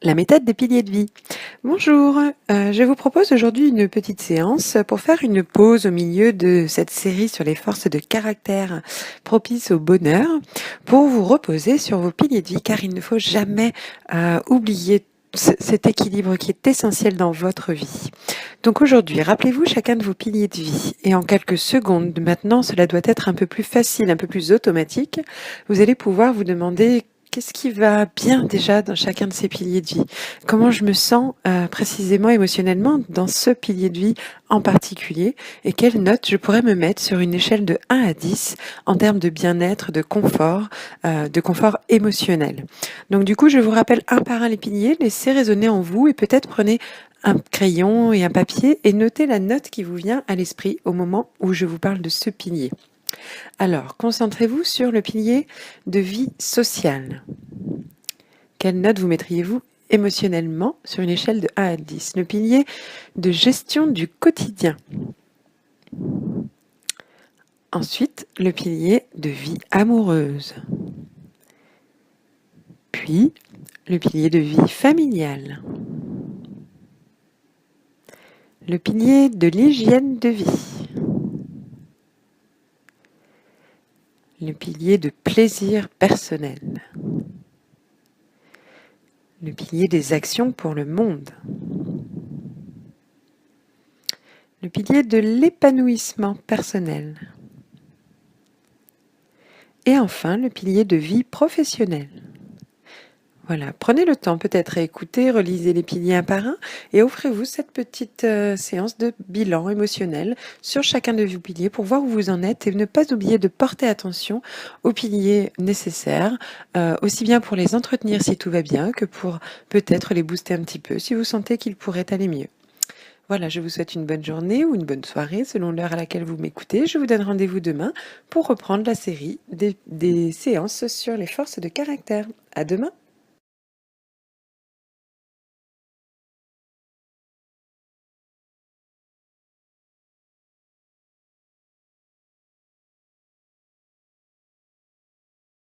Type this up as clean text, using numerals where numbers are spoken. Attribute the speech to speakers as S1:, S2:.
S1: La méthode des piliers de vie. Bonjour, je vous propose aujourd'hui une petite séance pour faire une pause au milieu de cette série sur les forces de caractère propices au bonheur, pour vous reposer sur vos piliers de vie, car il ne faut jamais oublier cet équilibre qui est essentiel dans votre vie. Donc aujourd'hui, rappelez-vous chacun de vos piliers de vie et en quelques secondes, maintenant cela doit être un peu plus facile, un peu plus automatique, vous allez pouvoir vous demander: qu'est-ce qui va bien déjà dans chacun de ces piliers de vie? Comment je me sens précisément émotionnellement dans ce pilier de vie en particulier? Et quelle note je pourrais me mettre sur une échelle de 1 à 10 en termes de bien-être, de confort émotionnel? Donc du coup, je vous rappelle un par un les piliers, laissez résonner en vous et peut-être prenez un crayon et un papier et notez la note qui vous vient à l'esprit au moment où je vous parle de ce pilier. Alors, concentrez-vous sur le pilier de vie sociale. Quelle note vous mettriez-vous émotionnellement sur une échelle de 1 à 10? Le pilier de gestion du quotidien. Ensuite, le pilier de vie amoureuse. Puis, le pilier de vie familiale. Le pilier de l'hygiène de vie. Le pilier de plaisir personnel. Le pilier des actions pour le monde. Le pilier de l'épanouissement personnel. Et enfin, le pilier de vie professionnelle. Voilà, prenez le temps peut-être à écouter, relisez les piliers un par un et offrez-vous cette petite séance de bilan émotionnel sur chacun de vos piliers pour voir où vous en êtes et ne pas oublier de porter attention aux piliers nécessaires, aussi bien pour les entretenir si tout va bien que pour peut-être les booster un petit peu si vous sentez qu'ils pourraient aller mieux. Voilà, je vous souhaite une bonne journée ou une bonne soirée selon l'heure à laquelle vous m'écoutez. Je vous donne rendez-vous demain pour reprendre la série des séances sur les forces de caractère. À demain!